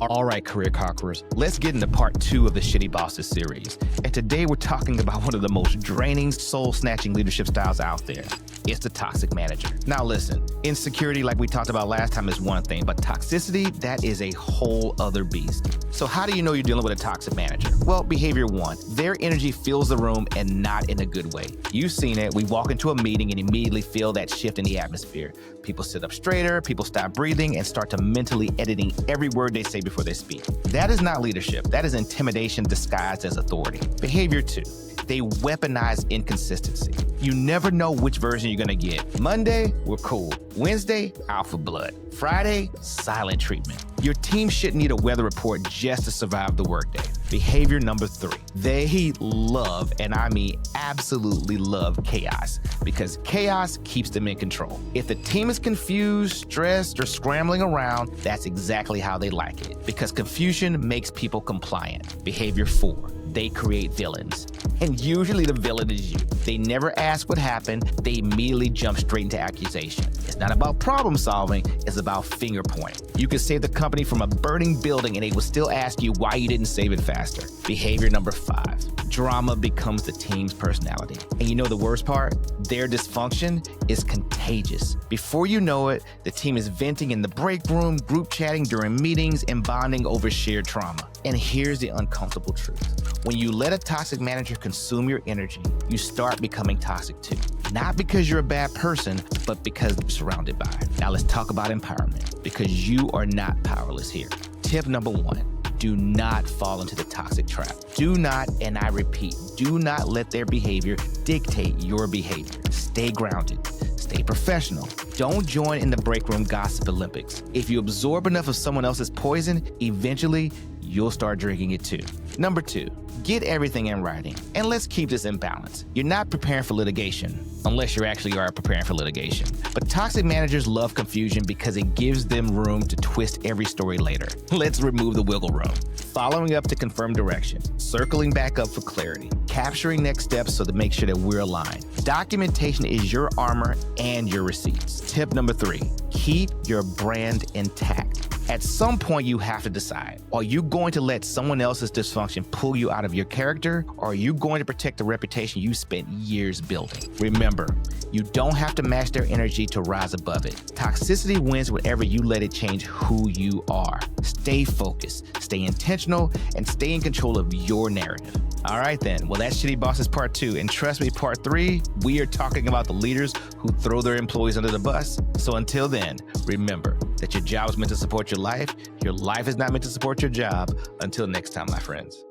All right, career conquerors, let's get into part 2 of the Shitty Bosses series. And today we're talking about one of the most draining, soul-snatching leadership styles out there. It's the toxic manager. Now listen, insecurity, like we talked about last time, is one thing, but toxicity, that is a whole other beast. So how do you know you're dealing with a toxic manager? Well, behavior 1, their energy fills the room and not in a good way. You've seen it. We walk into a meeting and immediately feel that shift in the atmosphere. People sit up straighter, people stop breathing, and start to mentally editing every word they say before they speak. That is not leadership. That is intimidation disguised as authority. Behavior 2, they weaponize inconsistency. You never know which version you're gonna get. Monday, we're cool. Wednesday, alpha blood. Friday, silent treatment. Your team shouldn't need a weather report just to survive the workday. Behavior number 3, they love, and I mean absolutely love, chaos, because chaos keeps them in control. If the team is confused, stressed, or scrambling around, that's exactly how they like it, because confusion makes people compliant. Behavior 4, they create villains. And usually the villain is you. They never ask what happened, they immediately jump straight into accusation. It's not about problem solving, it's about finger pointing. You can save the company from a burning building and they will still ask you why you didn't save it faster. Behavior number 5, drama becomes the team's personality. And you know the worst part? Their dysfunction is contagious. Before you know it, the team is venting in the break room, group chatting during meetings, and bonding over shared trauma. And here's the uncomfortable truth. When you let a toxic manager consume your energy, you start becoming toxic too. Not because you're a bad person, but because you're surrounded by it. Now let's talk about empowerment, because you are not powerless here. Tip number 1, do not fall into the toxic trap. Do not, and I repeat, do not let their behavior dictate your behavior. Stay grounded. Stay professional. Don't join in the break room gossip Olympics. If you absorb enough of someone else's poison, eventually you'll start drinking it too. Number 2, get everything in writing. And let's keep this in balance. You're not preparing for litigation, unless you actually are preparing for litigation. But toxic managers love confusion because it gives them room to twist every story later. Let's remove the wiggle room. Following up to confirm direction, circling back up for clarity, capturing next steps so to make sure that we're aligned. Documentation is your armor and your receipts. Tip number 3, keep your brand intact. At some point, you have to decide, are you going to let someone else's dysfunction pull you out of your character, or are you going to protect the reputation you spent years building? Remember, you don't have to match their energy to rise above it. Toxicity wins whenever you let it change who you are. Stay focused, stay intentional, and stay in control of your narrative. All right then, well that's Shitty Bosses part 2, and trust me, part 3, we are talking about the leaders who throw their employees under the bus. So until then, remember that your job is meant to support your life is not meant to support your job. Until next time, my friends.